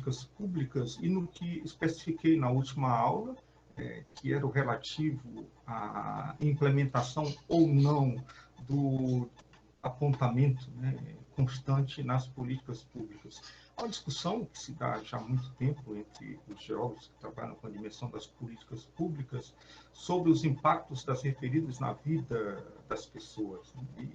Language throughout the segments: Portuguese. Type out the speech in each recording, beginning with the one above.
políticas públicas e no que especifiquei na última aula, que era o relativo à implementação ou não do apontamento, né, constante nas políticas públicas. É uma discussão que se dá já há muito tempo entre os geólogos que trabalham com a dimensão das políticas públicas sobre os impactos das referidas na vida das pessoas. E,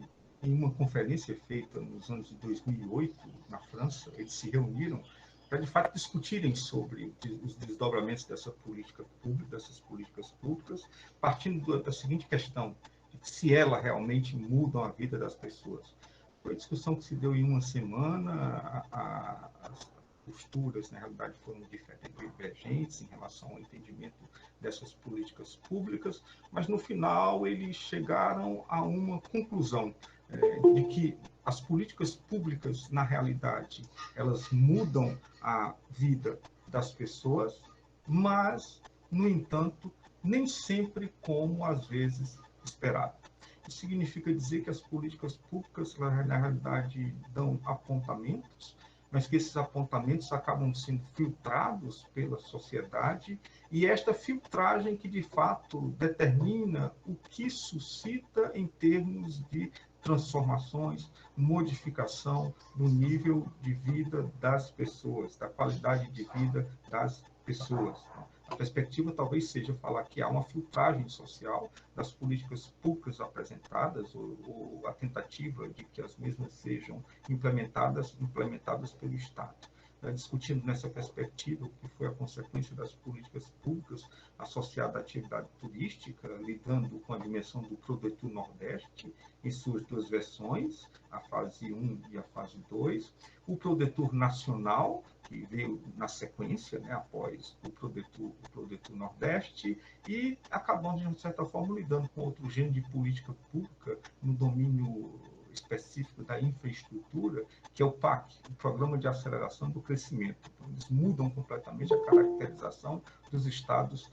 em uma conferência feita nos anos de 2008, na França, eles se reuniram para, de fato, discutirem sobre os desdobramentos dessas políticas públicas, partindo da seguinte questão: se ela realmente mudam a vida das pessoas. Foi a discussão que se deu em uma semana, as posturas, na realidade, foram divergentes em relação ao entendimento dessas políticas públicas, mas, no final, eles chegaram a uma conclusão de que as políticas públicas, na realidade, elas mudam a vida das pessoas, mas, no entanto, nem sempre como, às vezes, esperado. Isso significa dizer que as políticas públicas, na realidade, dão apontamentos, mas que esses apontamentos acabam sendo filtrados pela sociedade, e esta filtragem que, de fato, determina o que suscita em termos de transformações, modificação do nível de vida das pessoas, da qualidade de vida das pessoas. A perspectiva talvez seja falar que há uma filtragem social das políticas públicas apresentadas, ou a tentativa de que as mesmas sejam implementadas pelo Estado. Discutindo nessa perspectiva o que foi a consequência das políticas públicas associada à atividade turística, lidando com a dimensão do ProDetour Nordeste, em suas duas versões, a fase 1 e a fase 2, o ProDetour Nacional, que veio na sequência, né, após o ProDetour Nordeste, e acabamos, de certa forma, lidando com outro gênero de política pública no domínio específico da infraestrutura, que é o PAC, o Programa de Aceleração do Crescimento. Então, eles mudam completamente a caracterização dos estados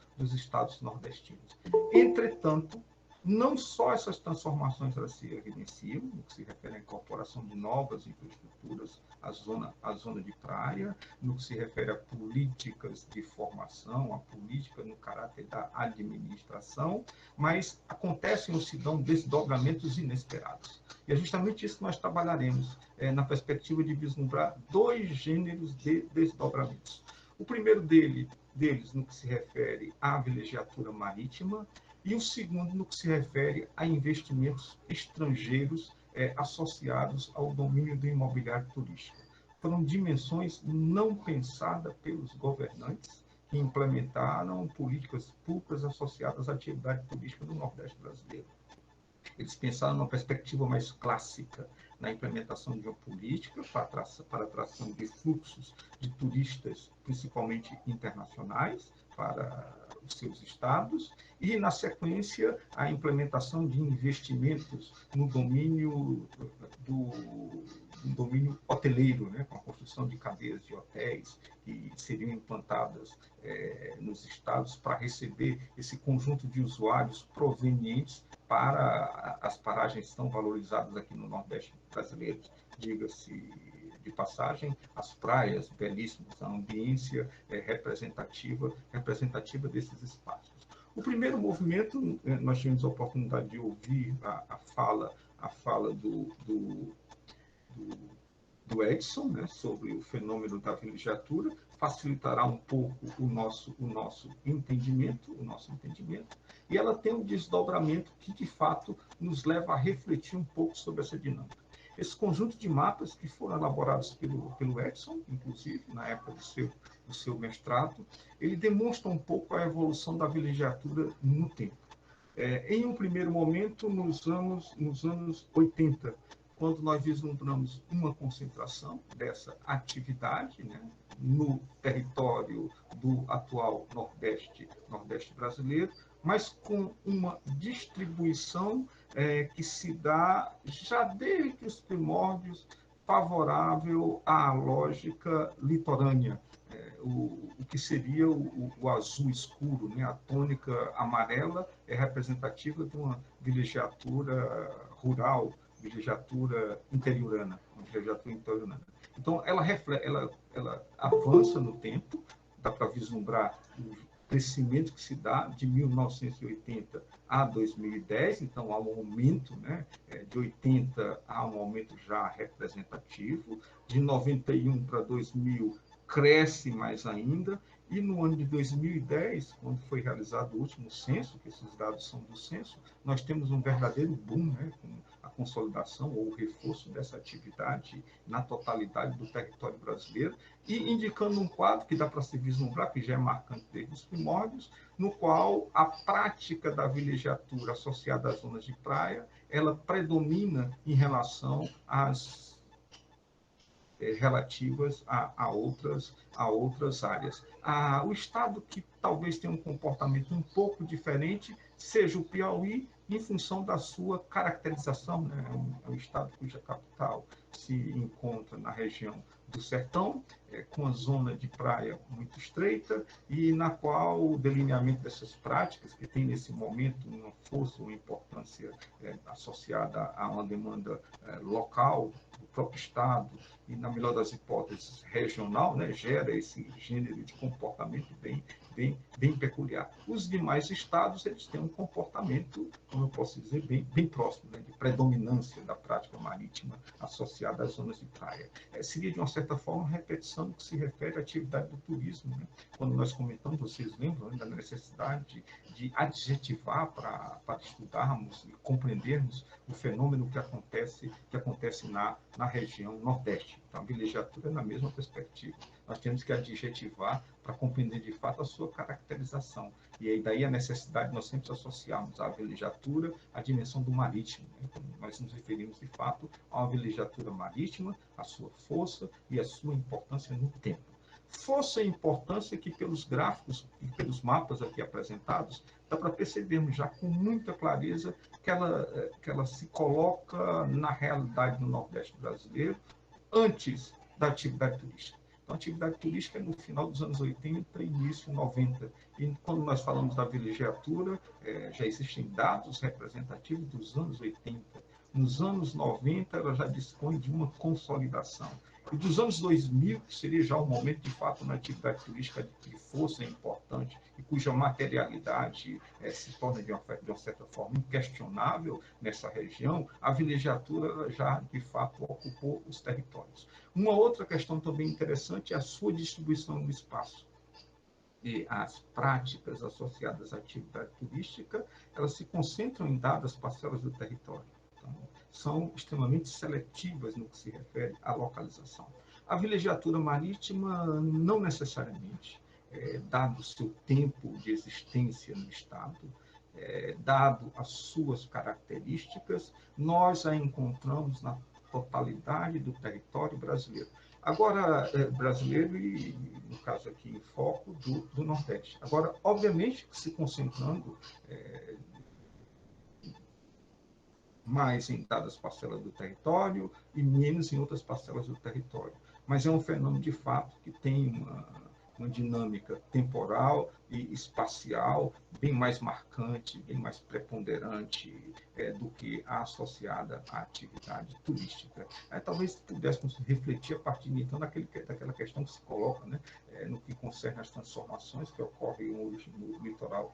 nordestinos. Entretanto, não só essas transformações elas se evidenciam, no que se refere à incorporação de novas infraestruturas à zona de praia, no que se refere a políticas de formação, a política no caráter da administração, mas acontecem ou se dão desdobramentos inesperados. E é justamente isso que nós trabalharemos na perspectiva de vislumbrar dois gêneros de desdobramentos. O primeiro deles no que se refere à vilegiatura marítima, e o segundo no que se refere a investimentos estrangeiros associados ao domínio do imobiliário turístico. Foram dimensões não pensadas pelos governantes que implementaram políticas públicas associadas à atividade turística do Nordeste brasileiro. Eles pensaram numa perspectiva mais clássica, na implementação de uma política para a atração de fluxos de turistas, principalmente internacionais, para os seus estados, e, na sequência, a implementação de investimentos no domínio hoteleiro, né, com a construção de cadeias de hotéis que seriam implantadas nos estados para receber esse conjunto de usuários provenientes para as paragens tão valorizadas aqui no Nordeste brasileiro. Diga-se de passagem, as praias belíssimas, a ambiência representativa desses espaços. O primeiro movimento, nós tivemos a oportunidade de ouvir a fala do Edson, né, sobre o fenômeno da vilegiatura, facilitará um pouco o nosso entendimento, e ela tem um desdobramento que, de fato, nos leva a refletir um pouco sobre essa dinâmica. Esse conjunto de mapas que foram elaborados pelo Edson, inclusive, na época do seu mestrado, ele demonstra um pouco a evolução da vilegiatura no tempo. Em um primeiro momento, nos anos 80, quando nós vislumbramos uma concentração dessa atividade, né, no território do atual Nordeste brasileiro, mas com uma distribuição que se dá já desde os primórdios favorável à lógica litorânea, o que seria o azul escuro, né? A tônica amarela é representativa de uma vilegiatura rural, vilegiatura interiorana. Então, ela avança no tempo, dá para vislumbrar o crescimento que se dá de 1980 a 2010, então há um aumento, né? De 80 há um aumento já representativo, de 91 para 2000 cresce mais ainda, e no ano de 2010, quando foi realizado o último censo, que esses dados são do censo, nós temos um verdadeiro boom, né, com a consolidação ou o reforço dessa atividade na totalidade do território brasileiro, e indicando um quadro que dá para se vislumbrar, que já é marcante desde os primórdios, no qual a prática da vilegiatura associada às zonas de praia, ela predomina em relação às relativas a outras áreas. O estado que talvez tenha um comportamento um pouco diferente seja o Piauí, em função da sua caracterização, né? É um estado cuja capital se encontra na região do Sertão, com a zona de praia muito estreita, e na qual o delineamento dessas práticas, que tem nesse momento uma força, uma importância associada a uma demanda local do próprio estado, e na melhor das hipóteses regional, né, gera esse gênero de comportamento bem peculiar. Os demais estados, eles têm um comportamento, como eu posso dizer, bem próximo, né, de predominância da prática marítima associada às zonas de praia. Seria, de uma certa forma, uma repetição do que se refere à atividade do turismo, né? Quando nós comentamos, vocês lembram, né, da necessidade de adjetivar para estudarmos e compreendermos o fenômeno que acontece na região Nordeste. Então, a vilegiatura é na mesma perspectiva. Nós temos que adjetivar para compreender de fato a sua caracterização. E aí daí a necessidade de nós sempre associarmos a vilegiatura à dimensão do marítimo. Né? Então, nós nos referimos de fato a uma vilegiatura marítima, a sua força e a sua importância no tempo. Força e importância que pelos gráficos e pelos mapas aqui apresentados, dá para percebermos já com muita clareza que ela se coloca na realidade no Nordeste brasileiro antes da atividade turística. Então, a atividade turística é no final dos anos 80 e início 90. E quando nós falamos da vilegiatura, já existem dados representativos dos anos 80. Nos anos 90, ela já dispõe de uma consolidação. E dos anos 2000, que seria já o momento, de fato, na atividade turística de força importante e cuja materialidade se torna, de uma certa forma, inquestionável nessa região, a vilegiatura já, de fato, ocupou os territórios. Uma outra questão também interessante é a sua distribuição no espaço. E as práticas associadas à atividade turística, elas se concentram em dadas parcelas do território. Então, são extremamente seletivas no que se refere à localização. A vilegiatura marítima, não necessariamente, dado o seu tempo de existência no Estado, dado as suas características, nós a encontramos na totalidade do território brasileiro. Agora, brasileiro e, no caso aqui, em foco do Nordeste. Agora, obviamente, se concentrando mais em dadas parcelas do território e menos em outras parcelas do território. Mas é um fenômeno, de fato, que tem uma dinâmica temporal e espacial bem mais marcante, bem mais preponderante do que a associada à atividade turística. Talvez pudéssemos refletir a partir, então, daquela questão que se coloca, né, no que concerne às transformações que ocorrem hoje no litoral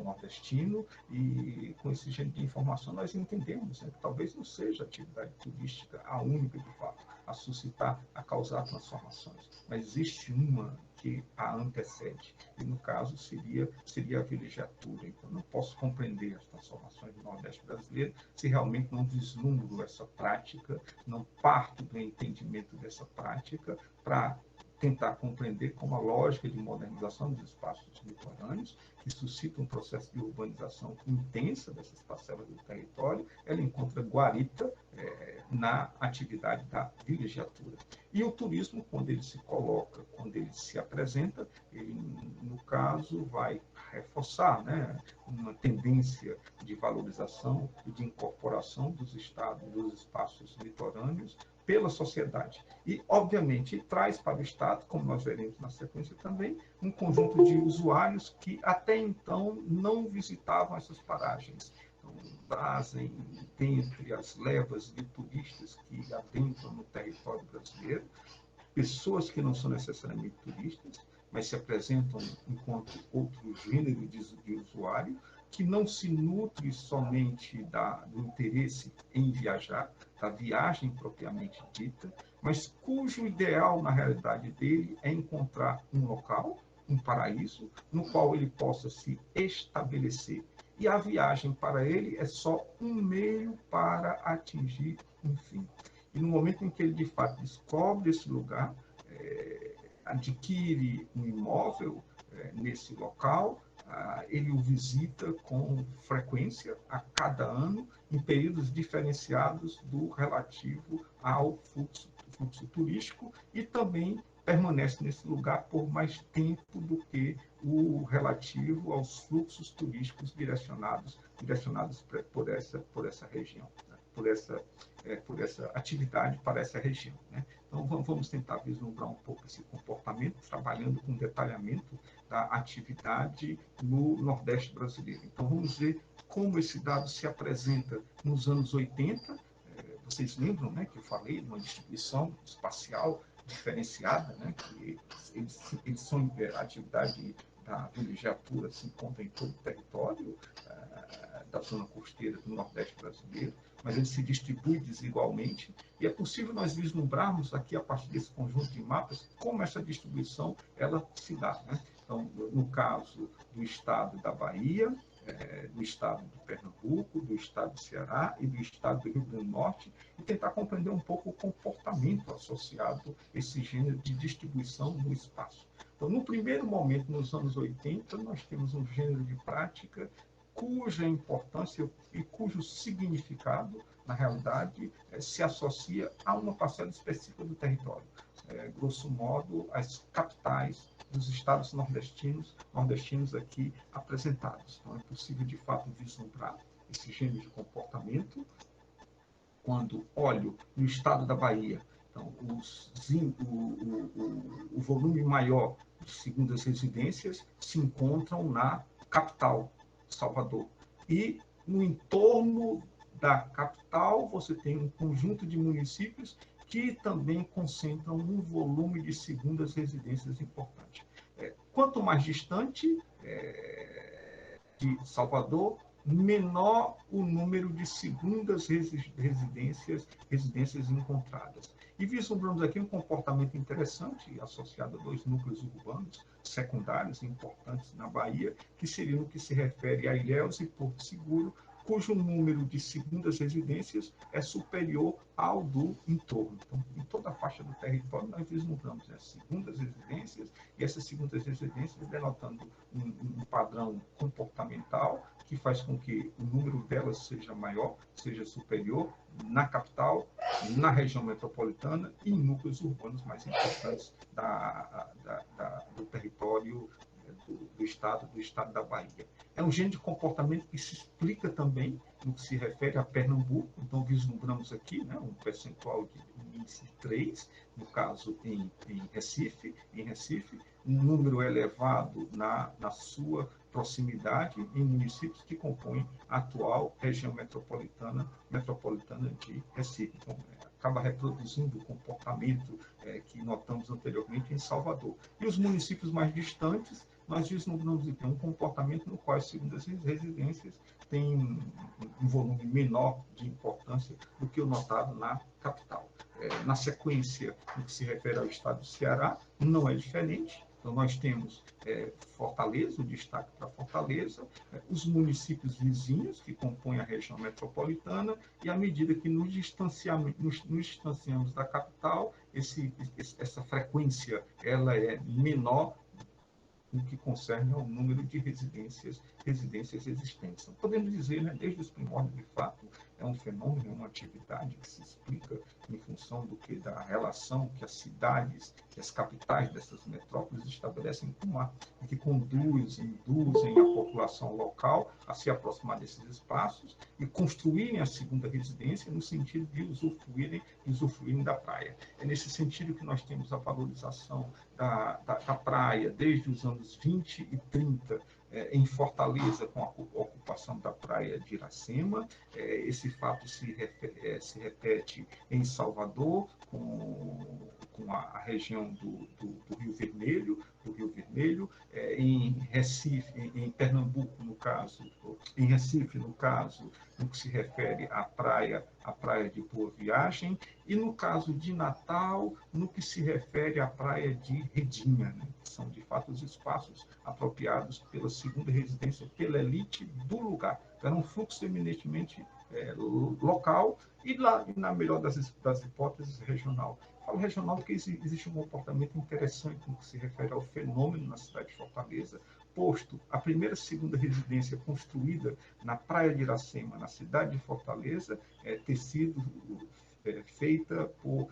nordestino, e com esse gênero de informação nós entendemos, né, que talvez não seja a atividade turística a única, de fato, a suscitar, a causar transformações, mas existe uma que a antecede, e no caso seria a vilegiatura. Então, não posso compreender as transformações do Nordeste brasileiro se realmente não vislumbro essa prática, não parto do entendimento dessa prática para tentar compreender como a lógica de modernização dos espaços litorâneos, que suscita um processo de urbanização intensa dessas parcelas do território, ela encontra guarita na atividade da vilegiatura. E o turismo, quando ele se coloca, quando ele se apresenta, ele, no caso, vai reforçar, né, uma tendência de valorização e de incorporação dos estados, dos espaços litorâneos pela sociedade. E, obviamente, traz para o Estado, como nós veremos na sequência também, um conjunto de usuários que até então não visitavam essas paragens. Então, trazem, dentre as levas de turistas que adentram no território brasileiro, pessoas que não são necessariamente turistas, mas se apresentam enquanto outro gênero de usuário, que não se nutre somente do interesse em viajar, da viagem propriamente dita, mas cujo ideal, na realidade dele, é encontrar um local, um paraíso, no qual ele possa se estabelecer. E a viagem para ele é só um meio para atingir um fim. E no momento em que ele, de fato, descobre esse lugar, adquire um imóvel nesse local, ele o visita com frequência, a cada ano, em períodos diferenciados do relativo ao fluxo turístico, e também permanece nesse lugar por mais tempo do que o relativo aos fluxos turísticos direcionados por essa região, né? por essa atividade para essa região, né? Então, vamos tentar vislumbrar um pouco esse comportamento, trabalhando com detalhamento da atividade no Nordeste brasileiro. Então, vamos ver como esse dado se apresenta nos anos 80. Vocês lembram, né, que eu falei de uma distribuição espacial diferenciada, né, que eles são a atividade da vilegiatura se encontra em todo o território da zona costeira do Nordeste brasileiro, mas ele se distribui desigualmente, e é possível nós vislumbrarmos aqui, a partir desse conjunto de mapas, como essa distribuição ela se dá, né? Então, no caso do estado da Bahia, do estado de Pernambuco, do estado do Ceará e do estado do Rio Grande do Norte, e tentar compreender um pouco o comportamento associado a esse gênero de distribuição no espaço. Então, no primeiro momento, nos anos 80, nós temos um gênero de prática cuja importância e cujo significado, na realidade, se associa a uma parcela específica do território. Grosso modo, as capitais dos estados nordestinos aqui apresentados. Então, é possível, de fato, vislumbrar esse gênero de comportamento quando olho no estado da Bahia. Então, o volume maior de segundas residências se encontram na capital, Salvador. E no entorno da capital, você tem um conjunto de municípios que também concentram um volume de segundas residências importante. Quanto mais distante de Salvador, menor o número de segundas residências encontradas. E vislumbramos aqui um comportamento interessante associado a dois núcleos urbanos secundários importantes na Bahia, que seriam no que se refere a Ilhéus e Porto Seguro, cujo número de segundas residências é superior ao do entorno. Então, em toda a faixa do território, nós vislumbramos as segundas residências, e essas segundas residências denotando um padrão comportamental que faz com que o número delas seja maior, seja superior na capital, na região metropolitana e em núcleos urbanos mais importantes do território do estado da Bahia. É um gênero de comportamento que se explica também no que se refere a Pernambuco. Então, vislumbramos aqui, né, um percentual de índice de 3, no caso em Recife, um número elevado na sua proximidade em municípios que compõem a atual região metropolitana de Recife. Então, acaba reproduzindo o comportamento que notamos anteriormente em Salvador. E os municípios mais distantes, nós vislumbramos um comportamento no qual as segundas residências têm um volume menor de importância do que o notado na capital. Na sequência, no que se refere ao estado do Ceará, não é diferente. Então, nós temos Fortaleza, o destaque para Fortaleza, os municípios vizinhos que compõem a região metropolitana, e à medida que nos distanciamos da capital, essa frequência ela é menor no que concerne ao número de residências existentes. Então, podemos dizer, né, desde os primórdios, de fato, é um fenômeno, é uma atividade que se explica em função do que da relação que as cidades, que as capitais dessas metrópoles estabelecem com o mar, e que induzem a população local a se aproximar desses espaços e construírem a segunda residência no sentido de usufruírem da praia. É nesse sentido que nós temos a valorização da praia desde os anos 20 e 30, em Fortaleza, com a ocupação da praia de Iracema. Esse fato se repete em Salvador, com a região do Rio Vermelho, em Recife, em Pernambuco, no caso, em Recife, no caso, no que se refere à praia de Boa Viagem, e no caso de Natal, no que se refere à praia de Redinha, né? São, de fato, os espaços apropriados pela segunda residência, pela elite do lugar. Era um fluxo eminentemente local e, lá, na melhor das hipóteses, regional. Falo regional porque existe um comportamento interessante no que se refere ao fenômeno na cidade de Fortaleza, posto a primeira e segunda residência construída na praia de Iracema, na cidade de Fortaleza, ter sido feita por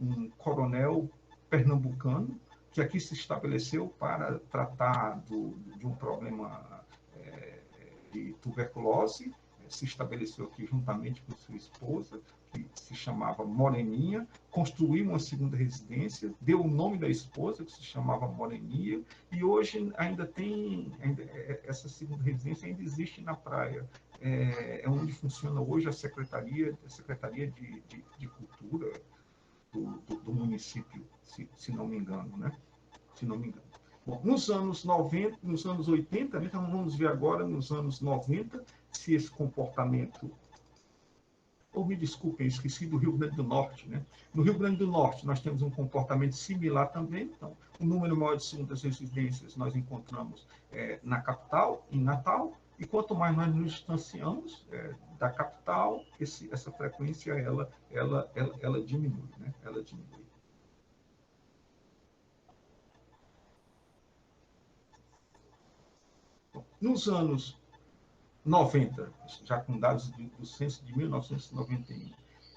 um coronel pernambucano, que aqui se estabeleceu para tratar de um problema de tuberculose, se estabeleceu aqui juntamente com sua esposa, que se chamava Moreninha, construiu uma segunda residência, deu o nome da esposa, que se chamava Moreninha, e hoje essa segunda residência ainda existe na praia. É onde funciona hoje a Secretaria de Cultura do município, se não me engano, né? Se não me engano. Bom, nos anos 90, nos anos 80, né, então vamos ver agora, nos anos 90, se esse comportamento... Ou me desculpem, esqueci do Rio Grande do Norte, né? No Rio Grande do Norte, nós temos um comportamento similar também. Então, o número maior de segundas residências nós encontramos na capital, em Natal, e quanto mais nós nos distanciamos da capital, essa frequência ela diminui, né? Ela diminui. Bom, nos anos 90, já com dados do censo de 1991.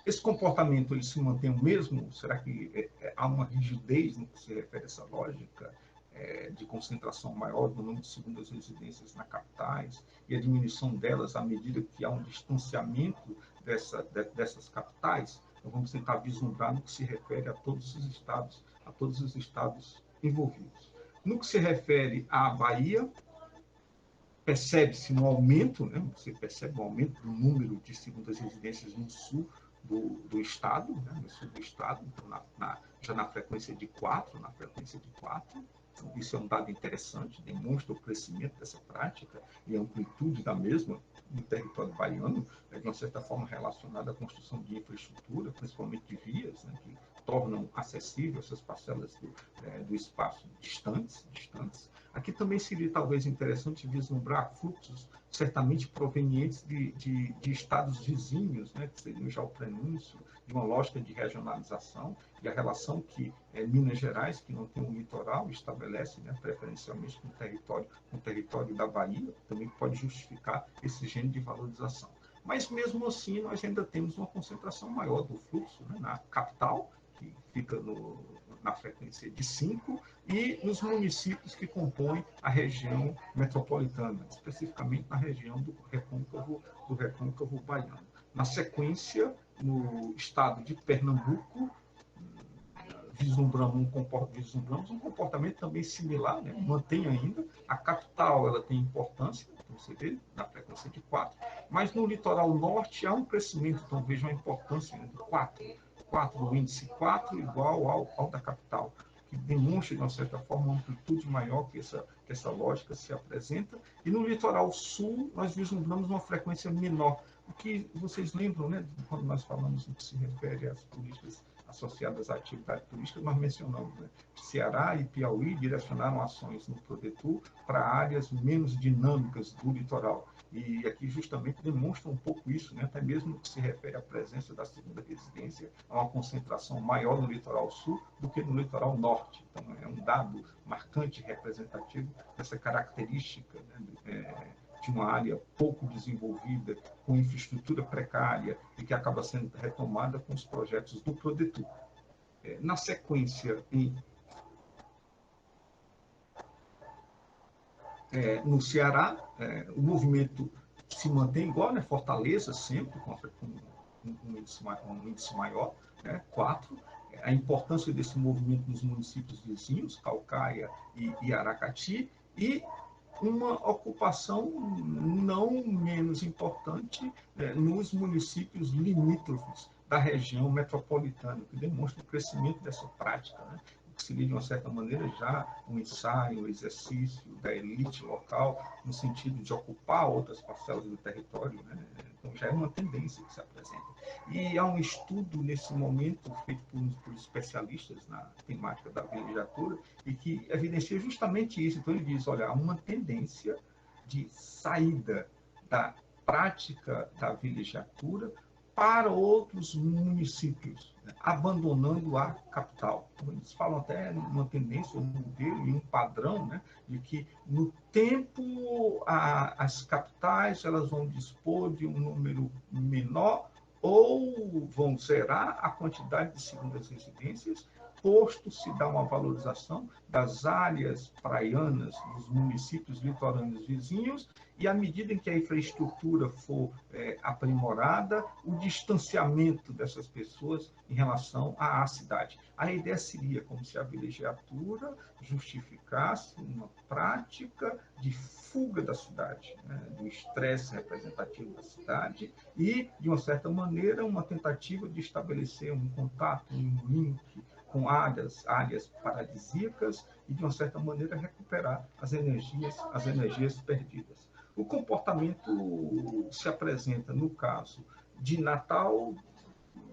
Esse comportamento ele se mantém o mesmo? Será que há uma rigidez no que se refere a essa lógica de concentração maior do número de segundas residências nas capitais e a diminuição delas à medida que há um distanciamento dessas capitais? Então, vamos tentar vislumbrar no que se refere a todos os estados envolvidos. No que se refere à Bahia, percebe-se um aumento, né? Você percebe um aumento do número de segundas residências no sul do estado, né? No sul do estado, então já na frequência de 4, Então, isso é um dado interessante, demonstra o crescimento dessa prática e a amplitude da mesma no território baiano, de uma certa forma relacionada à construção de infraestrutura, principalmente de vias, né, que tornam acessível essas parcelas do espaço distantes. Aqui também seria talvez interessante vislumbrar fluxos certamente provenientes de estados vizinhos, né, que seriam já o prenúncio de uma lógica de regionalização, e a relação que Minas Gerais, que não tem um litoral, estabelece, né, preferencialmente com o território da Bahia, também pode justificar esse gênero de valorização. Mas, mesmo assim, nós ainda temos uma concentração maior do fluxo, né, na capital, que fica na frequência de 5, e nos municípios que compõem a região metropolitana, especificamente na região do recôncavo baiano. Na sequência, no estado de Pernambuco, vislumbramos um comportamento também similar, né? Mantém ainda. A capital ela tem importância, então você vê, na frequência de 4, mas no litoral norte há um crescimento, então vejam a importância de 4, o índice 4 igual ao da capital, que demonstra, de uma certa forma, uma amplitude maior que essa lógica se apresenta. E no litoral sul, nós vislumbramos uma frequência menor. O que vocês lembram, né, quando nós falamos no que se refere às políticas associadas à atividade turística, nós mencionamos, né, Ceará e Piauí direcionaram ações no Prodetur para áreas menos dinâmicas do litoral. E aqui justamente demonstra um pouco isso, né? Até mesmo no que se refere à presença da segunda residência, há uma concentração maior no litoral sul do que no litoral norte. Então, é um dado marcante, representativo dessa característica, né, de uma área pouco desenvolvida, com infraestrutura precária e que acaba sendo retomada com os projetos do Prodetur. Na sequência, no Ceará, o movimento se mantém igual, né? Fortaleza sempre com um índice maior, né? 4. A importância desse movimento nos municípios vizinhos, Caucaia e Aracati, e uma ocupação não menos importante nos municípios limítrofes da região metropolitana, que demonstra o crescimento dessa prática, né? Que seria, de uma certa maneira, já um ensaio, um exercício da elite local, no sentido de ocupar outras parcelas do território, né? Então, já é uma tendência que se apresenta. E há um estudo, nesse momento, feito por especialistas na temática da vilegiatura, e que evidencia justamente isso. Então, ele diz, olha, há uma tendência de saída da prática da vilegiatura para outros municípios, né, abandonando a capital. Então, eles falam até uma tendência, um modelo e um padrão, né, de que no tempo as capitais elas vão dispor de um número menor ou vão zerar a quantidade de segundas residências, posto se dar uma valorização das áreas praianas dos municípios litorâneos vizinhos, e à medida em que a infraestrutura for aprimorada, o distanciamento dessas pessoas em relação à cidade. A ideia seria como se a vilegiatura justificasse uma prática de fuga da cidade, né, do estresse representativo da cidade e, de uma certa maneira, uma tentativa de estabelecer um contato, um link com áreas paradisíacas e, de uma certa maneira, recuperar as energias perdidas. O comportamento se apresenta, no caso de Natal,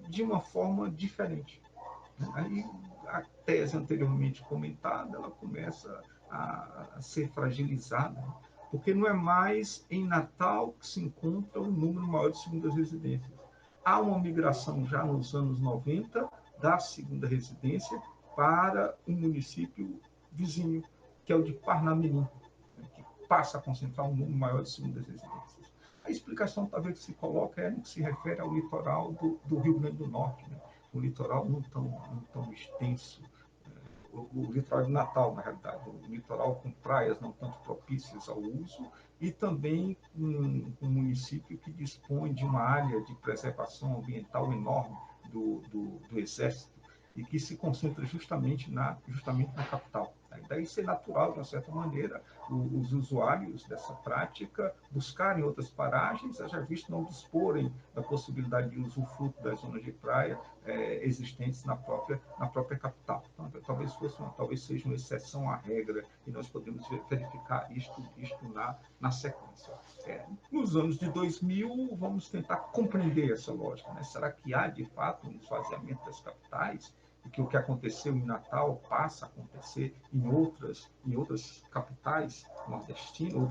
de uma forma diferente. Aí, a tese anteriormente comentada, ela começa a ser fragilizada, porque não é mais em Natal que se encontra o número maior de segundas residências. Há uma migração já nos anos 90 da segunda residência para um município vizinho, que é o de Parnamirim, que passa a concentrar um número maior de segundas residências. A explicação, talvez, que se coloca é no que se refere ao litoral do Rio Grande do Norte, né? O litoral não tão extenso, o litoral de Natal, na realidade, o litoral com praias não tanto propícias ao uso, e também um município que dispõe de uma área de preservação ambiental enorme do Exército, e que se concentra justamente na capital. Daí ser natural, de uma certa maneira, os usuários dessa prática buscarem outras paragens, já visto não disporem da possibilidade de usufruto das zonas de praia existentes na própria capital. Então, talvez seja uma exceção à regra, e nós podemos verificar isto na sequência. Nos anos de 2000, vamos tentar compreender essa lógica, né? Será que há, de fato, um esvaziamento das capitais? E que o que aconteceu em Natal passa a acontecer em outras capitais nordestinas,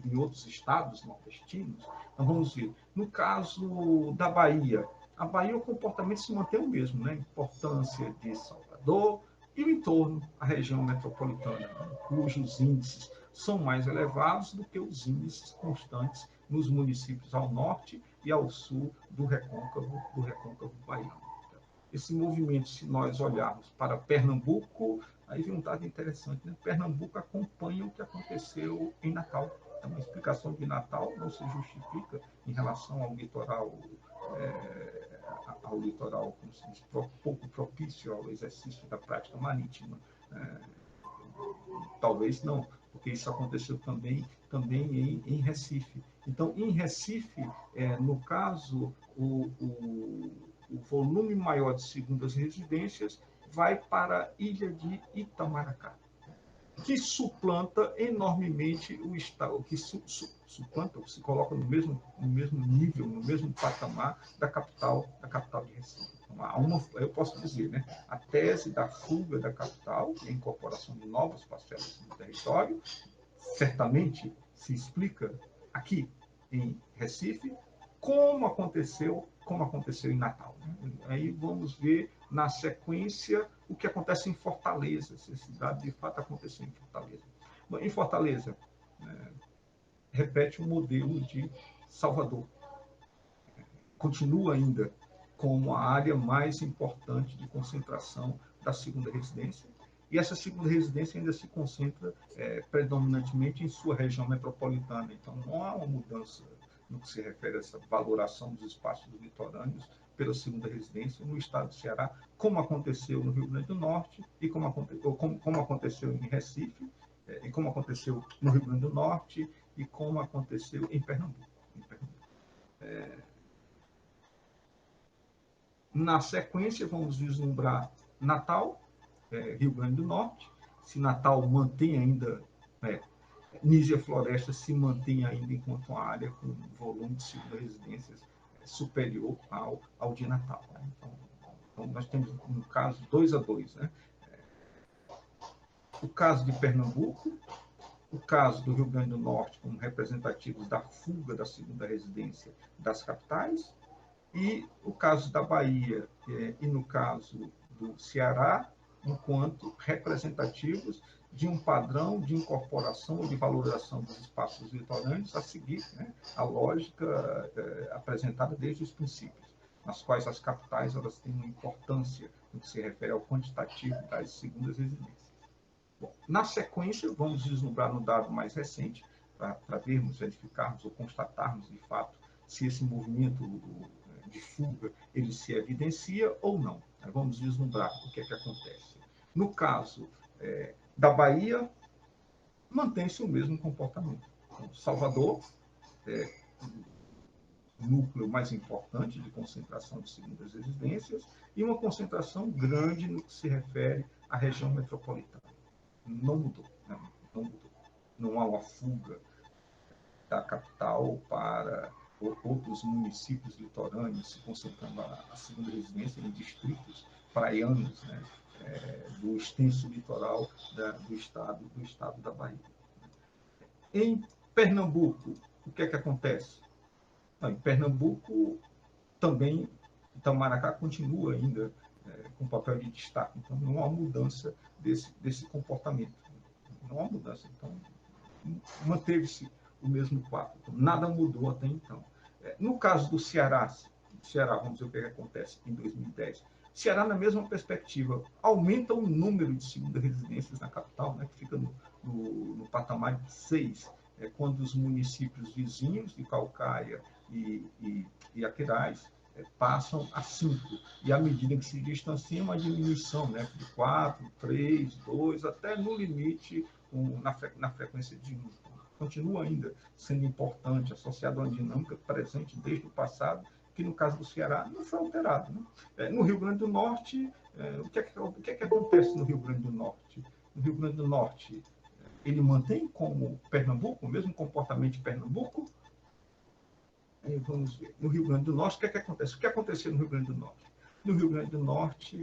em outros estados nordestinos? Então, vamos ver. No caso da Bahia, a Bahia, o comportamento se mantém o mesmo, né? Importância de Salvador e o entorno, a região metropolitana, né? Cujos índices são mais elevados do que os índices constantes nos municípios ao norte e ao sul do recôncavo baiano. Esse movimento, se nós olharmos para Pernambuco, aí vem um dado interessante, né? Pernambuco acompanha o que aconteceu em Natal. Então, a explicação de Natal não se justifica em relação ao litoral, como se diz, pouco propício ao exercício da prática marítima. Talvez não, porque isso aconteceu também em Recife. Então, em Recife, no caso, o volume maior de segundas residências vai para a ilha de Itamaracá, que suplanta enormemente o Estado, que suplanta, se coloca no mesmo nível, no mesmo patamar da capital de Recife. Então, eu posso dizer, né, a tese da fuga da capital e a incorporação de novas parcelas no território certamente se explica aqui em Recife, como aconteceu em Natal. Aí vamos ver na sequência o que acontece em Fortaleza, se esse dado de fato aconteceu em Fortaleza. Bom, em Fortaleza, repete o modelo de Salvador. Continua ainda como a área mais importante de concentração da segunda residência, e essa segunda residência ainda se concentra predominantemente em sua região metropolitana. Então, não há uma mudança no que se refere a essa valoração dos espaços litorâneos pela segunda residência no estado do Ceará, como aconteceu no Rio Grande do Norte e como aconteceu em Recife, e como aconteceu no Rio Grande do Norte e como aconteceu em Pernambuco. Na sequência, vamos vislumbrar Natal, Rio Grande do Norte, se Natal mantém ainda, Nísia Floresta se mantém ainda enquanto uma área com volume de segunda residências superior ao de Natal. Né? Então, nós temos, no caso, 2-2. Né? O caso de Pernambuco, o caso do Rio Grande do Norte, como representativos da fuga da segunda residência das capitais, e o caso da Bahia e no caso do Ceará, enquanto representativos de um padrão de incorporação ou de valorização dos espaços litorâneos a seguir, né, a lógica apresentada desde os princípios, nas quais as capitais elas têm uma importância no que se refere ao quantitativo das segundas residências. Bom, na sequência, vamos vislumbrar no dado mais recente, para vermos, verificarmos ou constatarmos, de fato, se esse movimento de fuga ele se evidencia ou não. Vamos vislumbrar o que é que acontece. No caso da Bahia, mantém-se o mesmo comportamento. Então, Salvador, o núcleo mais importante de concentração de segundas residências, e uma concentração grande no que se refere à região metropolitana. Não mudou, não mudou. Não há uma fuga da capital para outros municípios litorâneos, se concentrando a segunda residência em distritos praianos, né, do extenso litoral do estado da Bahia. Em Pernambuco, o que é que acontece? Em Pernambuco, também, Itamaracá continua ainda com papel de destaque, então não há mudança desse comportamento. Não há mudança, então manteve-se o mesmo quadro. Então, nada mudou até então. No caso do Ceará, vamos ver o que acontece em 2010. Ceará, na mesma perspectiva, aumenta o número de segundas residências na capital, né, que fica no patamar de 6, quando os municípios vizinhos de Caucaia e Aquiraz passam a 5. E à medida que se distanciam, uma diminuição, né, de 4, 3, 2, até no limite na frequência de 1. Continua ainda sendo importante, associado a uma dinâmica presente desde o passado, que no caso do Ceará não foi alterado. Né? No Rio Grande do Norte, o que é que acontece no Rio Grande do Norte? No Rio Grande do Norte, ele mantém como Pernambuco, o mesmo comportamento de Pernambuco? Aí vamos ver. No Rio Grande do Norte, o que é que acontece? O que aconteceu no Rio Grande do Norte? No Rio Grande do Norte,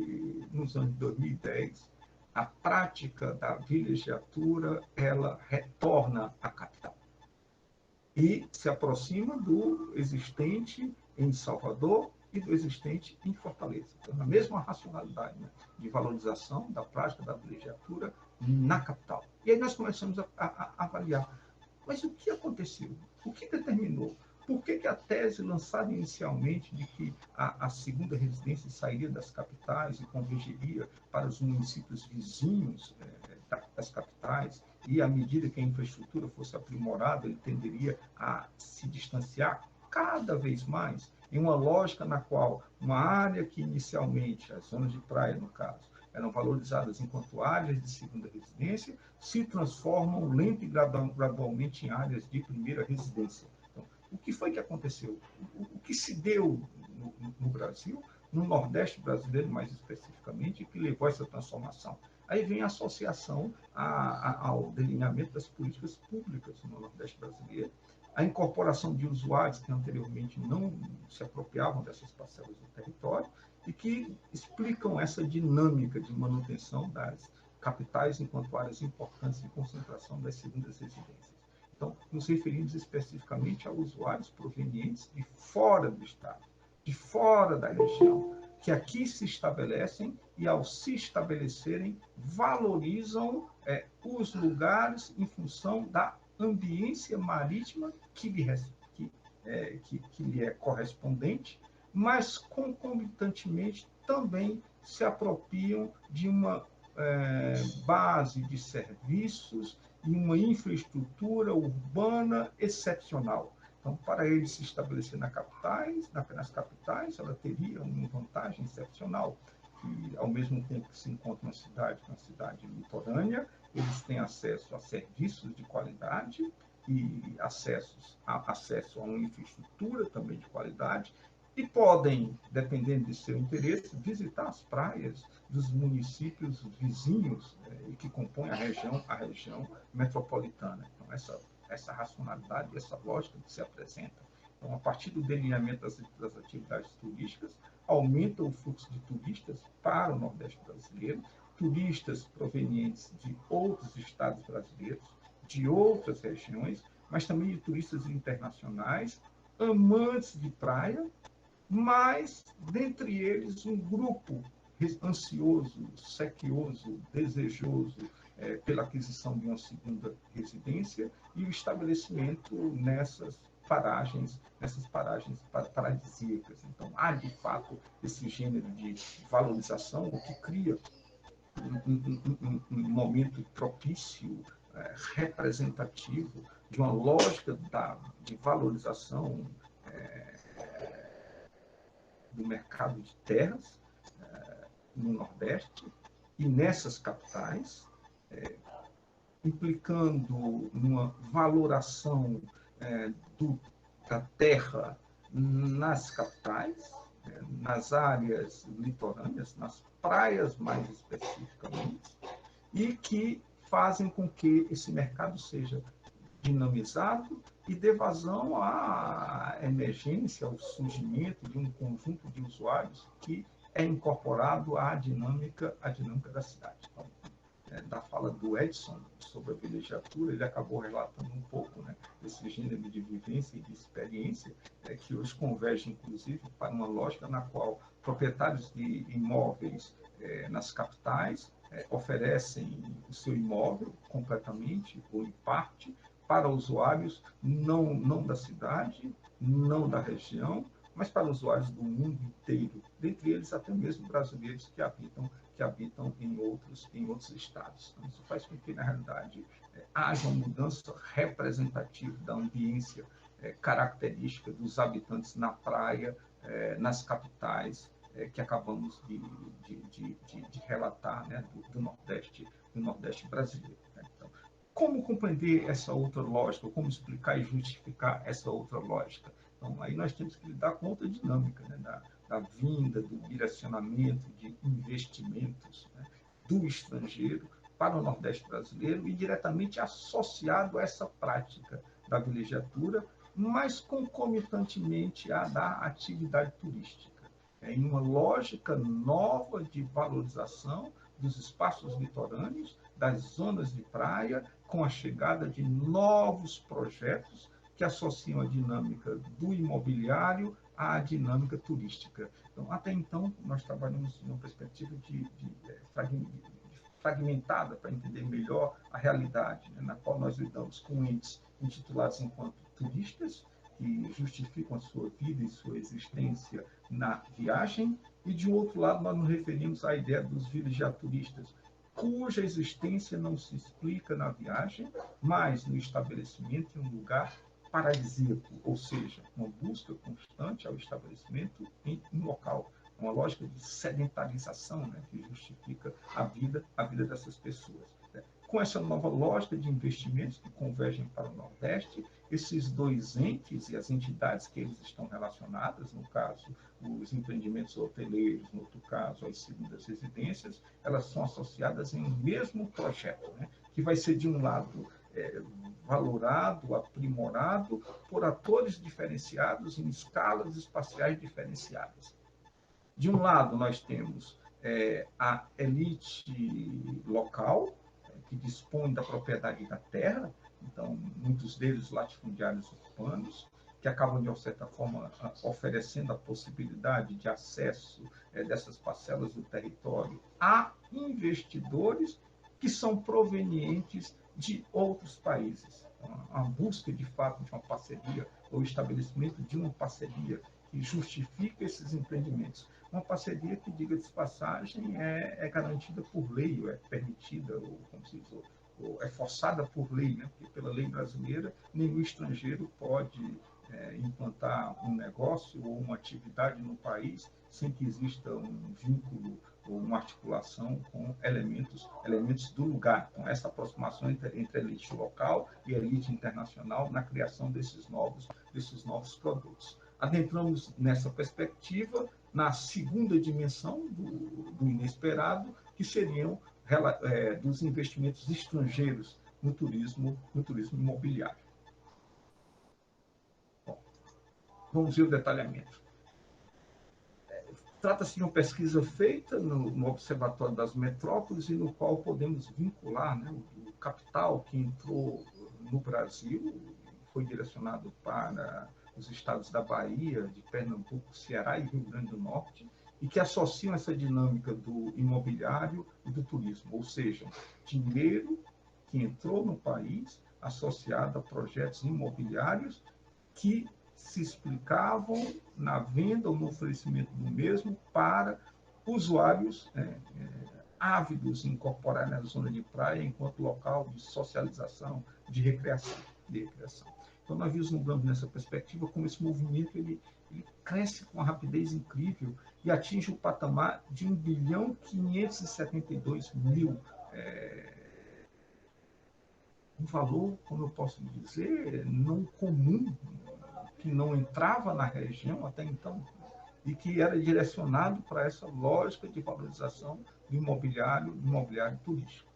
nos anos de 2010, a prática da vilegiatura ela retorna à capital e se aproxima do existente em Salvador e do existente em Fortaleza. Então, a mesma racionalidade, né, de valorização da prática da vilegiatura na capital. E aí nós começamos a avaliar, mas o que aconteceu? O que determinou? Por que a tese lançada inicialmente de que a segunda residência sairia das capitais e convergeria para os municípios vizinhos das capitais, e à medida que a infraestrutura fosse aprimorada, ele tenderia a se distanciar cada vez mais em uma lógica na qual uma área que inicialmente, as zonas de praia no caso, eram valorizadas enquanto áreas de segunda residência, se transformam lento e gradualmente em áreas de primeira residência. Então, o que foi que aconteceu? O que se deu no Brasil, no Nordeste brasileiro mais especificamente, que levou a essa transformação? Aí vem a associação ao delineamento das políticas públicas no Nordeste brasileiro, a incorporação de usuários que anteriormente não se apropriavam dessas parcelas do território e que explicam essa dinâmica de manutenção das capitais enquanto áreas importantes de concentração das segundas residências. Então, nos referimos especificamente a usuários provenientes de fora do Estado, de fora da região, que aqui se estabelecem e, ao se estabelecerem, valorizam os lugares em função da ambiência marítima que lhe é correspondente, mas concomitantemente também se apropriam de uma base de serviços e uma infraestrutura urbana excepcional. Então, para ele se estabelecer nas capitais, ela teria uma vantagem excepcional, que, ao mesmo tempo que se encontra uma cidade litorânea, eles têm acesso a serviços de qualidade e acesso a uma infraestrutura também de qualidade, e podem, dependendo de seu interesse, visitar as praias dos municípios vizinhos que compõem a região metropolitana. Então, essa racionalidade, essa lógica que se apresenta. Então, a partir do delineamento das atividades turísticas, aumenta o fluxo de turistas para o Nordeste brasileiro, turistas provenientes de outros estados brasileiros, de outras regiões, mas também de turistas internacionais, amantes de praia, mas, dentre eles, um grupo ansioso, sequioso, desejoso pela aquisição de uma segunda residência e o estabelecimento nessas paragens paradisíacas. Então, há, de fato, esse gênero de valorização, o que cria um momento propício, representativo, de uma lógica de valorização do mercado de terras no Nordeste e nessas capitais, implicando numa valoração da terra nas capitais, nas áreas litorâneas, nas praias mais especificamente, e que fazem com que esse mercado seja dinamizado e dê vazão à emergência, ao surgimento de um conjunto de usuários que é incorporado à dinâmica da cidade. Então, da fala do Edson sobre a vilegiatura, ele acabou relatando um pouco, né, esse gênero de vivência e de experiência que hoje converge, inclusive, para uma lógica na qual proprietários de imóveis nas capitais oferecem o seu imóvel completamente ou em parte para usuários não da cidade, não da região, mas para usuários do mundo inteiro, dentre eles até mesmo brasileiros que habitam em outros estados. Então, isso faz com que, na realidade, haja uma mudança representativa da ambiência característica dos habitantes na praia, nas capitais, que acabamos de relatar, né, do Nordeste brasileiro. Né? Então, como compreender essa outra lógica? Como explicar e justificar essa outra lógica? Então, aí nós temos que lidar com outra dinâmica, né, da vinda, do direcionamento de investimentos, né, do estrangeiro para o Nordeste brasileiro e diretamente associado a essa prática da vilegiatura, mas concomitantemente à da atividade turística, em uma lógica nova de valorização dos espaços litorâneos, das zonas de praia, com a chegada de novos projetos que associam a dinâmica do imobiliário à dinâmica turística. Então, até então, nós trabalhamos numa perspectiva fragmentada para entender melhor a realidade, né, na qual nós lidamos com entes intitulados enquanto turistas, que justificam a sua vida e sua existência na viagem, e, de outro lado, nós nos referimos à ideia dos vilegiaturistas, cuja existência não se explica na viagem, mas no estabelecimento em um lugar paradisíaco, ou seja, uma busca constante ao estabelecimento em um local, uma lógica de sedentarização, né, que justifica a vida dessas pessoas. Com essa nova lógica de investimentos que convergem para o Nordeste, esses dois entes e as entidades que eles estão relacionadas, no caso, os empreendimentos hoteleiros, no outro caso, as segundas residências, elas são associadas em um mesmo projeto, né, que vai ser, de um lado, valorado, aprimorado por atores diferenciados em escalas espaciais diferenciadas. De um lado, nós temos a elite local, que dispõe da propriedade da terra, então, muitos deles latifundiários urbanos, que acabam, de certa forma, oferecendo a possibilidade de acesso dessas parcelas do território a investidores que são provenientes de outros países. A busca, de fato, de uma parceria, ou estabelecimento de uma parceria que justifica esses empreendimentos. Uma parceria que, diga-se de passagem, é garantida por lei, ou é permitida, ou, como se diz, ou é forçada por lei, né? Porque pela lei brasileira, nenhum estrangeiro pode implantar um negócio ou uma atividade no país sem que exista um vínculo ou uma articulação com elementos do lugar. Então, essa aproximação entre a elite local e a elite internacional na criação desses novos produtos. Adentramos nessa perspectiva na segunda dimensão do inesperado, que seriam dos investimentos estrangeiros no turismo imobiliário. Bom, vamos ver o detalhamento. Trata-se de uma pesquisa feita no Observatório das Metrópoles, e no qual podemos vincular, né, o capital que entrou no Brasil, foi direcionado para os estados da Bahia, de Pernambuco, Ceará e Rio Grande do Norte, e que associam essa dinâmica do imobiliário e do turismo, ou seja, dinheiro que entrou no país associado a projetos imobiliários que se explicavam na venda ou no oferecimento do mesmo para usuários ávidos em incorporar na zona de praia enquanto local de socialização, de recreação. Então, nós vislumbramos nessa perspectiva como esse movimento ele cresce com uma rapidez incrível e atinge o patamar de 1.572.000.000, um valor, como eu posso dizer, não comum, que não entrava na região até então, e que era direcionado para essa lógica de valorização do imobiliário turístico.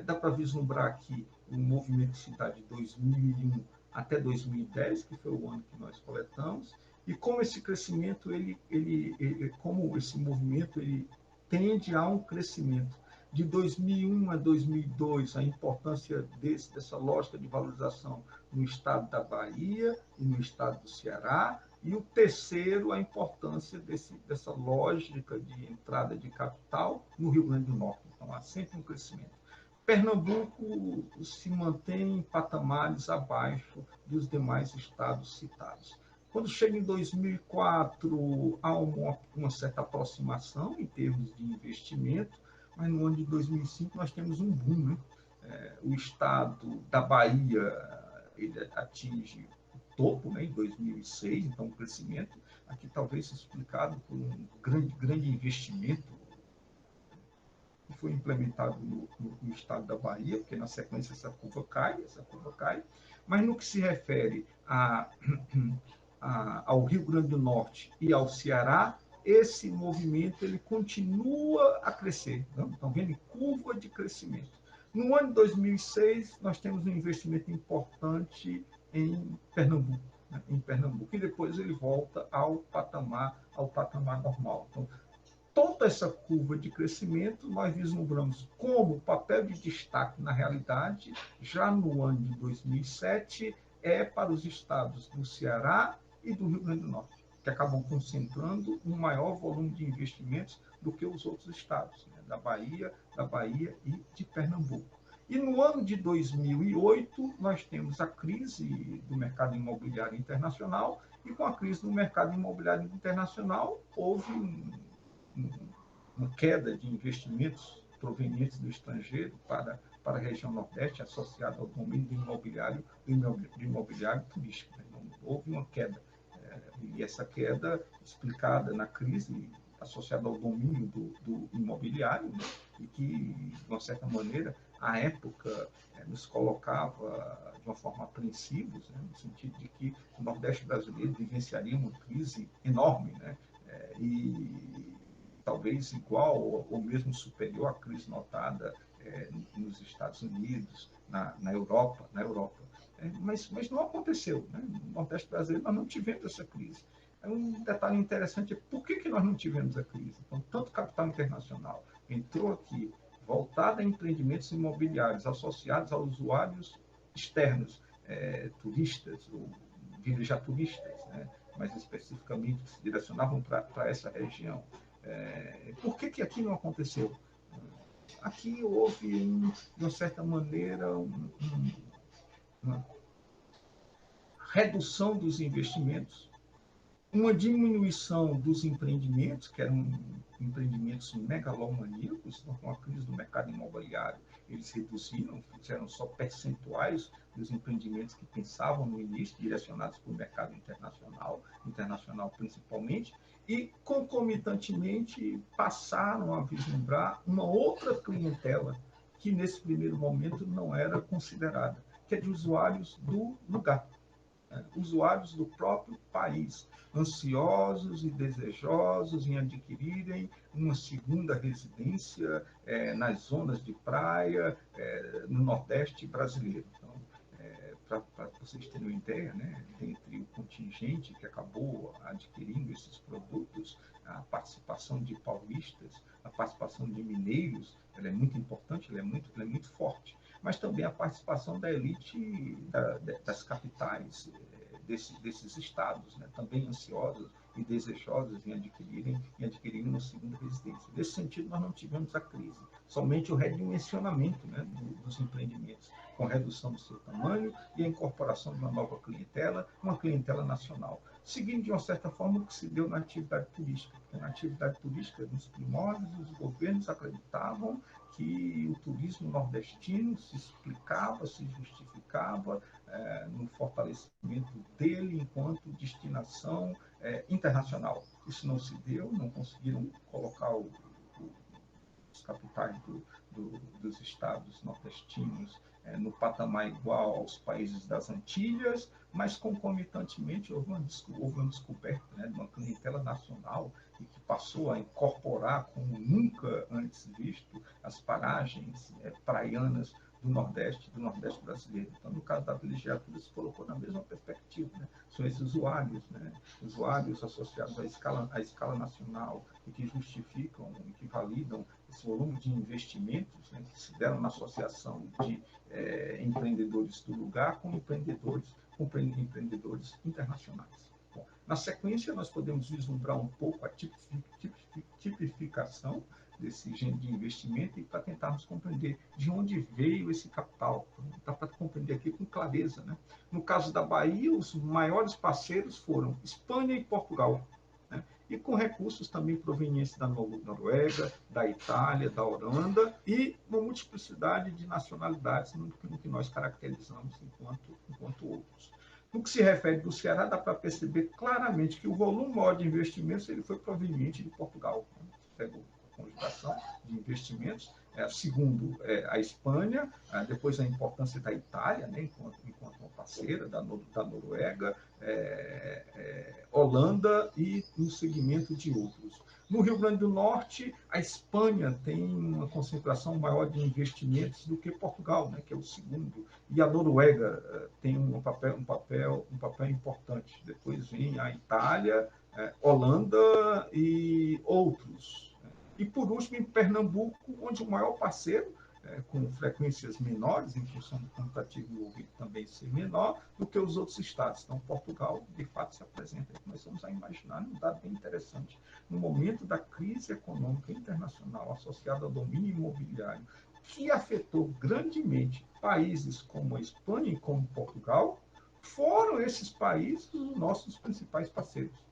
Dá para vislumbrar aqui o movimento que se dá de 2001 até 2010, que foi o ano que nós coletamos, e como esse crescimento, como esse movimento ele tende a um crescimento. De 2001 a 2002, a importância dessa lógica de valorização no estado da Bahia e no estado do Ceará, e o terceiro, a importância dessa lógica de entrada de capital no Rio Grande do Norte. Então, há sempre um crescimento. Pernambuco se mantém em patamares abaixo dos demais estados citados. Quando chega em 2004, há uma certa aproximação em termos de investimento, mas no ano de 2005 nós temos um boom, né? O estado da Bahia ele atinge o topo, né, em 2006, então o crescimento aqui talvez explicado por um grande investimento que foi implementado no estado da Bahia, porque na sequência essa curva cai, mas no que se refere ao Rio Grande do Norte e ao Ceará, esse movimento ele continua a crescer. Estão vendo curva de crescimento. No ano de 2006, nós temos um investimento importante em Pernambuco, né? E depois ele volta ao patamar normal. Então, toda essa curva de crescimento nós vislumbramos como papel de destaque na realidade, já no ano de 2007, para os estados do Ceará e do Rio Grande do Norte, que acabam concentrando um maior volume de investimentos do que os outros estados, né, da Bahia e de Pernambuco. E no ano de 2008, nós temos a crise do mercado imobiliário internacional, e com a crise do mercado imobiliário internacional, houve uma queda de investimentos provenientes do estrangeiro para a região Nordeste, associada ao domínio do imobiliário turístico. Então, houve uma queda. E essa queda explicada na crise, associada ao domínio do imobiliário, né, e que, de uma certa maneira, à época, nos colocava de uma forma apreensivos, né, no sentido de que o Nordeste brasileiro vivenciaria uma crise enorme, né, e talvez igual ou mesmo superior à crise notada nos Estados Unidos, na Europa. Mas não aconteceu. Né? No Nordeste brasileiro nós não tivemos essa crise. Um detalhe interessante é por que nós não tivemos a crise. Então, tanto capital internacional entrou aqui, voltado a empreendimentos imobiliários associados a usuários externos, turistas ou vilejaturistas, né? Mais especificamente, que se direcionavam para essa região. Por que aqui não aconteceu? Aqui houve, de uma certa maneira, uma redução dos investimentos uma diminuição dos empreendimentos, que eram empreendimentos megalomaníacos, então, com a crise do mercado imobiliário, eles reduziram, fizeram só percentuais dos empreendimentos que pensavam no início, direcionados para o mercado internacional principalmente, e, concomitantemente, passaram a vislumbrar uma outra clientela, que nesse primeiro momento não era considerada, que é de usuários do lugar, usuários do próprio país, ansiosos e desejosos em adquirirem uma segunda residência nas zonas de praia no Nordeste brasileiro. Então, para vocês terem uma ideia, né, dentre o contingente que acabou adquirindo esses produtos, a participação de paulistas, a participação de mineiros, ela é muito importante, ela é muito forte, mas também a participação da elite das capitais, desses estados, né, também ansiosos e desejosos em adquirirem uma segunda residência. Nesse sentido, nós não tivemos a crise, somente o redimensionamento, né, dos empreendimentos, com redução do seu tamanho e a incorporação de uma nova clientela, uma clientela nacional. Seguindo, de uma certa forma, o que se deu na atividade turística. Porque na atividade turística, nos primórdios, os governos acreditavam que o turismo nordestino se explicava, se justificava no fortalecimento dele enquanto destinação internacional. Isso não se deu, não conseguiram colocar os capitais dos estados nordestinos no patamar igual aos países das Antilhas, mas concomitantemente houve uma descoberta, né, de uma clientela nacional e que passou a incorporar como nunca antes visto as paragens praianas do Nordeste brasileiro. Então, no caso da vilegiatura, se colocou na mesma perspectiva, né? São esses usuários, né? Usuários associados à escala nacional e que justificam e que validam esse volume de investimentos, né, que se deram na associação de empreendedores do lugar com empreendedores internacionais. Bom, na sequência, nós podemos vislumbrar um pouco a tipificação desse gênero de investimento e para tentarmos compreender de onde veio esse capital. Dá para compreender aqui com clareza, né? No caso da Bahia, os maiores parceiros foram Espanha e Portugal, né? E com recursos também provenientes da Noruega, da Itália, da Holanda e uma multiplicidade de nacionalidades no que nós caracterizamos enquanto outros. No que se refere do Ceará, dá para perceber claramente que o volume maior de investimentos ele foi proveniente de Portugal, né? Conjugação de investimentos, segundo a Espanha, depois a importância da Itália, né, enquanto uma parceira da Noruega, Holanda e no segmento de outros. No Rio Grande do Norte, a Espanha tem uma concentração maior de investimentos do que Portugal, né, que é o segundo, e a Noruega tem um papel importante. Depois vem a Itália, Holanda e outros. E, por último, em Pernambuco, onde o maior parceiro, com frequências menores, em função do quantitativo envolvido também ser menor do que os outros estados. Então, Portugal, de fato, se apresenta. Começamos a imaginar um dado bem interessante. No momento da crise econômica internacional associada ao domínio imobiliário, que afetou grandemente países como a Espanha e como Portugal, foram esses países os nossos principais parceiros.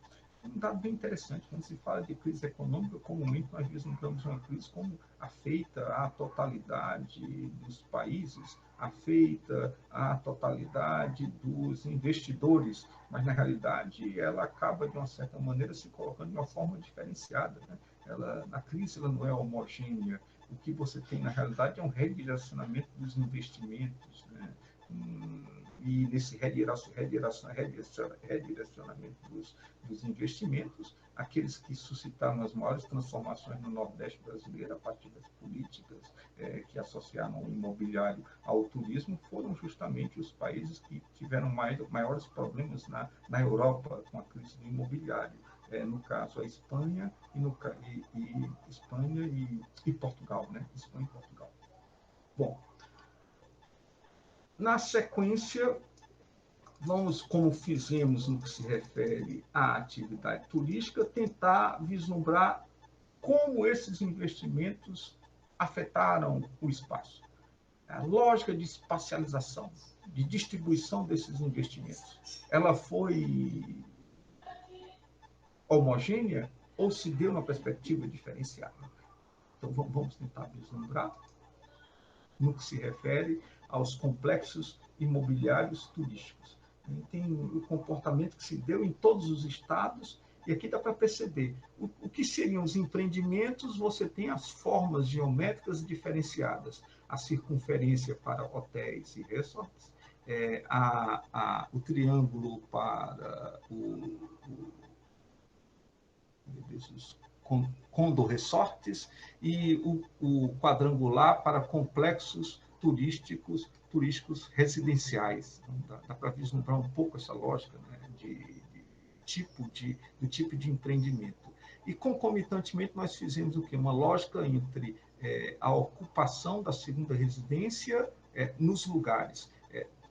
Um dado bem interessante, quando se fala de crise econômica, comumente nós vislumbramos uma crise como afeita à totalidade dos países, afeita à totalidade dos investidores, mas na realidade ela acaba, de uma certa maneira, se colocando de uma forma diferenciada, né? A crise ela não é homogênea, o que você tem na realidade é um redirecionamento dos investimentos, né? E nesse redirecionamento dos investimentos, aqueles que suscitaram as maiores transformações no Nordeste brasileiro a partir das políticas que associaram o imobiliário ao turismo foram justamente os países que tiveram maiores problemas na Europa com a crise do imobiliário. No caso, a Espanha e Portugal, né? Espanha e Portugal. Bom, na sequência, vamos, como fizemos no que se refere à atividade turística, tentar vislumbrar como esses investimentos afetaram o espaço. A lógica de espacialização, de distribuição desses investimentos, ela foi homogênea ou se deu uma perspectiva diferenciada. Então, vamos tentar vislumbrar no que se refere aos complexos imobiliários turísticos. Tem o comportamento que se deu em todos os estados, e aqui dá para perceber o que seriam os empreendimentos. Você tem as formas geométricas diferenciadas, a circunferência para hotéis e resorts, o triângulo para os condo resorts e o quadrangular para complexos turísticos residenciais. Então, dá para vislumbrar um pouco essa lógica, né, do tipo de empreendimento. E, concomitantemente, nós fizemos o quê? Uma lógica entre a ocupação da segunda residência nos lugares.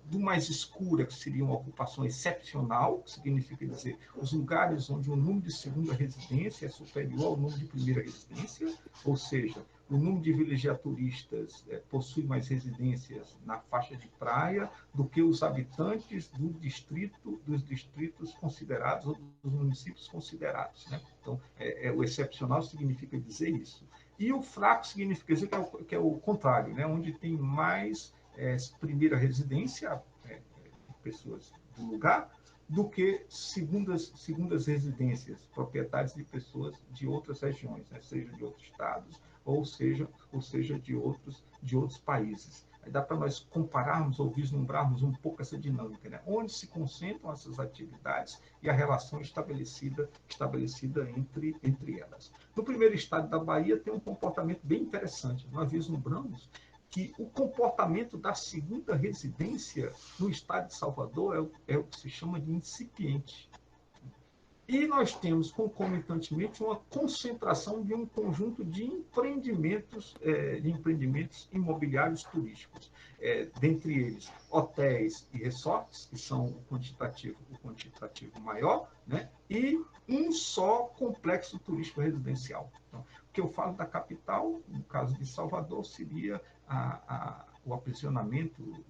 Do mais escura, que seria uma ocupação excepcional, que significa dizer os lugares onde o número de segunda residência é superior ao número de primeira residência, ou seja, o número de vilegiaturistas possui mais residências na faixa de praia do que os habitantes dos distritos considerados, ou dos municípios considerados, né? Então, o excepcional significa dizer isso. E o fraco significa dizer que é o contrário, né? Onde tem mais primeira residência, pessoas do lugar, do que segundas residências, proprietários de pessoas de outras regiões, né? Seja de outros estados, ou seja de outros países. Aí dá para nós compararmos ou vislumbrarmos um pouco essa dinâmica, né? Onde se concentram essas atividades e a relação estabelecida entre elas. No primeiro estado da Bahia tem um comportamento bem interessante. Nós vislumbramos que o comportamento da segunda residência no estado de Salvador é o que se chama de incipiente. E nós temos, concomitantemente, uma concentração de um conjunto de empreendimentos imobiliários turísticos. Dentre eles, hotéis e resorts, que são o quantitativo maior, né? E um só complexo turístico residencial. Então, o que eu falo da capital, no caso de Salvador, seria o aprisionamento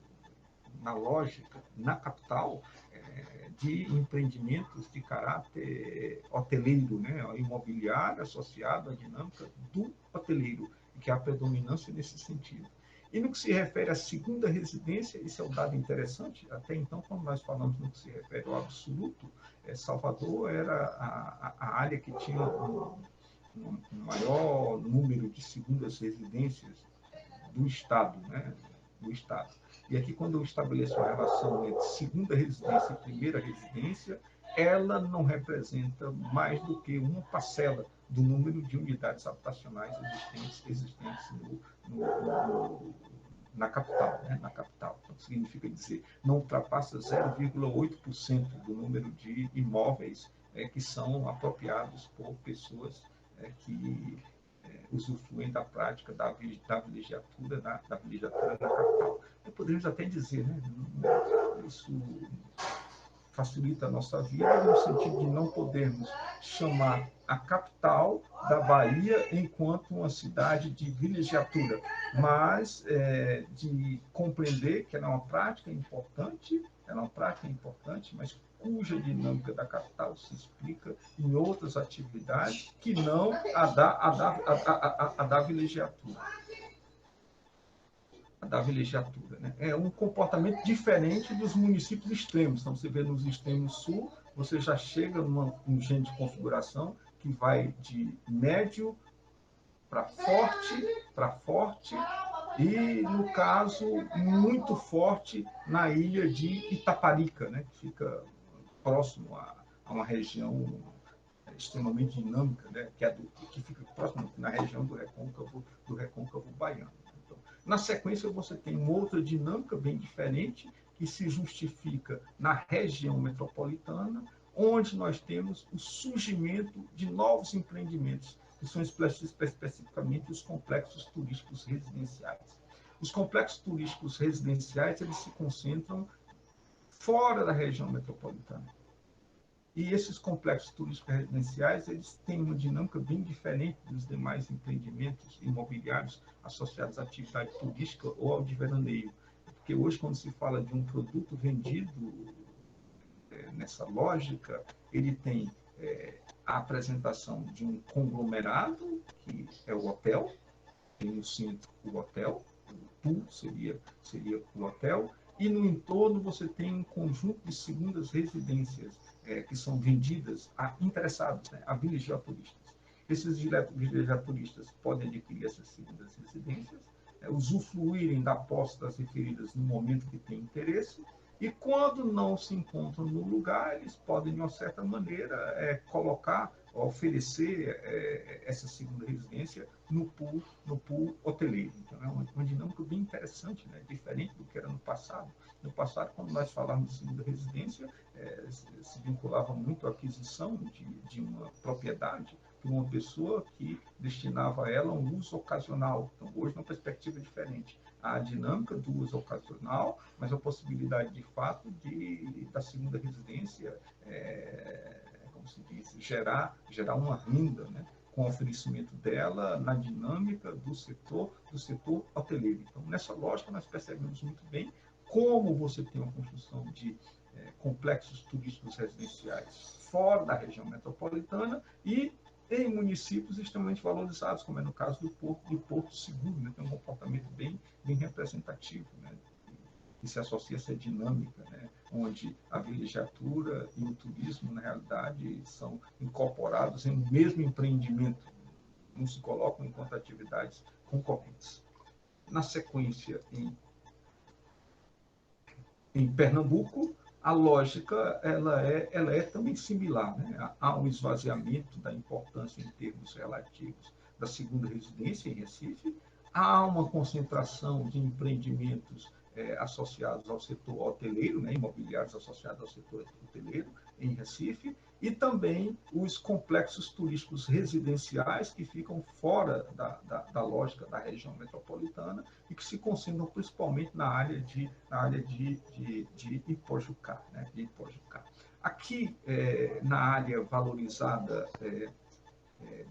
na lógica, na capital, de empreendimentos de caráter hoteleiro, né? Imobiliário associado à dinâmica do hoteleiro, que há predominância nesse sentido. E no que se refere à segunda residência, isso é um dado interessante. Até então, quando nós falamos no que se refere ao absoluto, Salvador era a área que tinha um maior número de segundas residências do Estado, né? Do Estado. E aqui, quando eu estabeleço a relação entre segunda residência e primeira residência, ela não representa mais do que uma parcela do número de unidades habitacionais existentes na capital, né? Na capital. Então, significa dizer, não ultrapassa 0,8% do número de imóveis que são apropriados por pessoas que usufruem da prática da vilegiatura na capital. Podemos até dizer, né, isso facilita a nossa vida no sentido de não podermos chamar a capital da Bahia enquanto uma cidade de vilegiatura, mas de compreender que ela é uma prática importante, mas cuja dinâmica da capital se explica em outras atividades que não a da vilegiatura. Né? É um comportamento diferente dos municípios extremos. Então, você vê nos extremos sul, você já chega num gênero de configuração que vai de médio para forte, e, no caso, muito forte na ilha de Itaparica, né? Que fica próximo a uma região extremamente dinâmica, né? Que fica próximo na região do recôncavo baiano. Então, na sequência, você tem uma outra dinâmica bem diferente, que se justifica na região metropolitana, onde nós temos o surgimento de novos empreendimentos, que são especificamente os complexos turísticos residenciais. Os complexos turísticos residenciais, eles se concentram fora da região metropolitana. E esses complexos turísticos residenciais, eles têm uma dinâmica bem diferente dos demais empreendimentos imobiliários associados à atividade turística ou ao de veraneio. Porque hoje, quando se fala de um produto vendido nessa lógica, ele tem a apresentação de um conglomerado, que é o hotel, tem no centro o hotel, o pool seria o hotel, e no entorno você tem um conjunto de segundas residências que são vendidas a interessados, né, a vilegiaturistas. Esses vilegiaturistas podem adquirir essas segundas residências, usufruírem da posse das referidas no momento que tem interesse, e quando não se encontram no lugar, eles podem, de uma certa maneira, colocar, oferecer essa segunda residência no pool hoteleiro. Então, é uma dinâmica bem interessante, né? Diferente do que era no passado. No passado, quando nós falávamos de segunda residência, se vinculava muito à aquisição de uma propriedade por uma pessoa que destinava a ela um uso ocasional. Então, hoje, uma perspectiva diferente. A dinâmica do uso ocasional, mas a possibilidade, de fato, da segunda residência, como se diz, gerar uma renda, né, com o oferecimento dela na dinâmica do setor hoteleiro. Então, nessa lógica, nós percebemos muito bem como você tem uma construção de complexos turísticos residenciais fora da região metropolitana e em municípios extremamente valorizados, como é no caso do Porto Seguro, né? Tem um comportamento bem representativo, né? Que se associa a essa dinâmica, né? Onde a vilegiatura e o turismo, na realidade, são incorporados em um mesmo empreendimento, não se colocam enquanto atividades concorrentes. Na sequência, em Pernambuco, a lógica ela é também similar, né? Há um esvaziamento da importância em termos relativos da segunda residência em Recife, há uma concentração de empreendimentos associados ao setor hoteleiro, né? Imobiliários associados ao setor hoteleiro em Recife, e também os complexos turísticos residenciais que ficam fora da lógica da região metropolitana e que se concentram principalmente na área de Ipojucá, né? De Ipojucá. Aqui, na área valorizada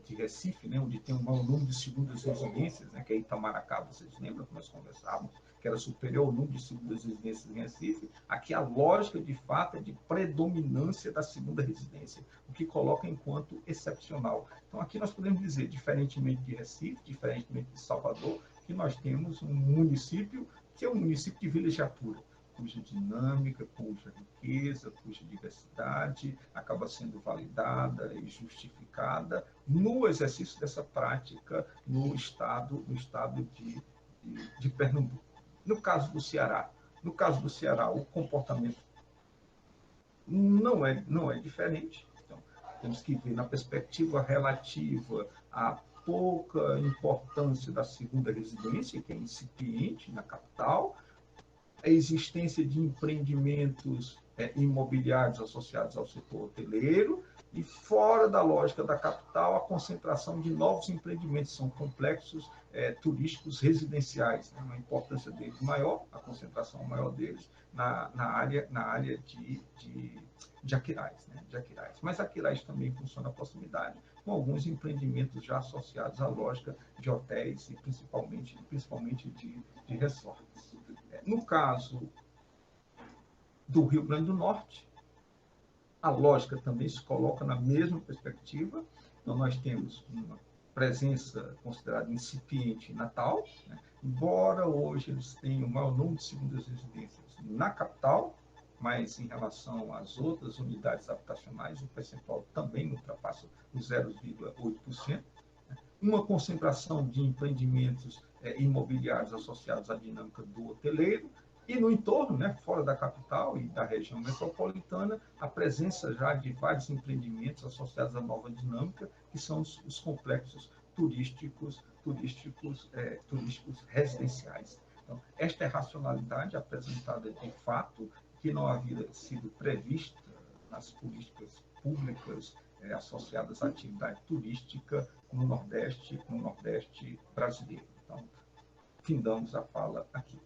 de Recife, né, onde tem um maior número de segundas residências, né, que é Itamaracá, vocês lembram que nós conversávamos, que era superior ao número de segundas residências em Recife. Aqui a lógica, de fato, é de predominância da segunda residência, o que coloca enquanto excepcional. Então, aqui nós podemos dizer, diferentemente de Recife, diferentemente de Salvador, que nós temos um município que é um município de vilegiatura, cuja dinâmica, cuja riqueza, cuja diversidade acaba sendo validada e justificada no exercício dessa prática no estado de Pernambuco. No caso do Ceará, o comportamento não é diferente. Então, temos que ver na perspectiva relativa à pouca importância da segunda residência, que é incipiente na capital, a existência de empreendimentos imobiliários associados ao setor hoteleiro e, fora da lógica da capital, a concentração de novos empreendimentos, são complexos turísticos residenciais, né? Uma importância deles maior, a concentração maior deles na área de Aquiraz, né? De Aquiraz. Mas Aquiraz também funciona à proximidade, com alguns empreendimentos já associados à lógica de hotéis e principalmente de resorts. No caso do Rio Grande do Norte, a lógica também se coloca na mesma perspectiva. Então, nós temos uma presença considerada incipiente em Natal, né? Embora hoje eles tenham o maior número de segundas residências na capital, mas em relação às outras unidades habitacionais, o percentual também ultrapassa os 0,8%. Uma concentração de empreendimentos imobiliários associados à dinâmica do hoteleiro, e no entorno, né, fora da capital e da região metropolitana, a presença já de vários empreendimentos associados à nova dinâmica, que são os complexos turísticos residenciais. Então, esta é a racionalidade apresentada de fato, que não havia sido prevista nas políticas públicas associadas à atividade turística no Nordeste brasileiro. Então, findamos a fala aqui.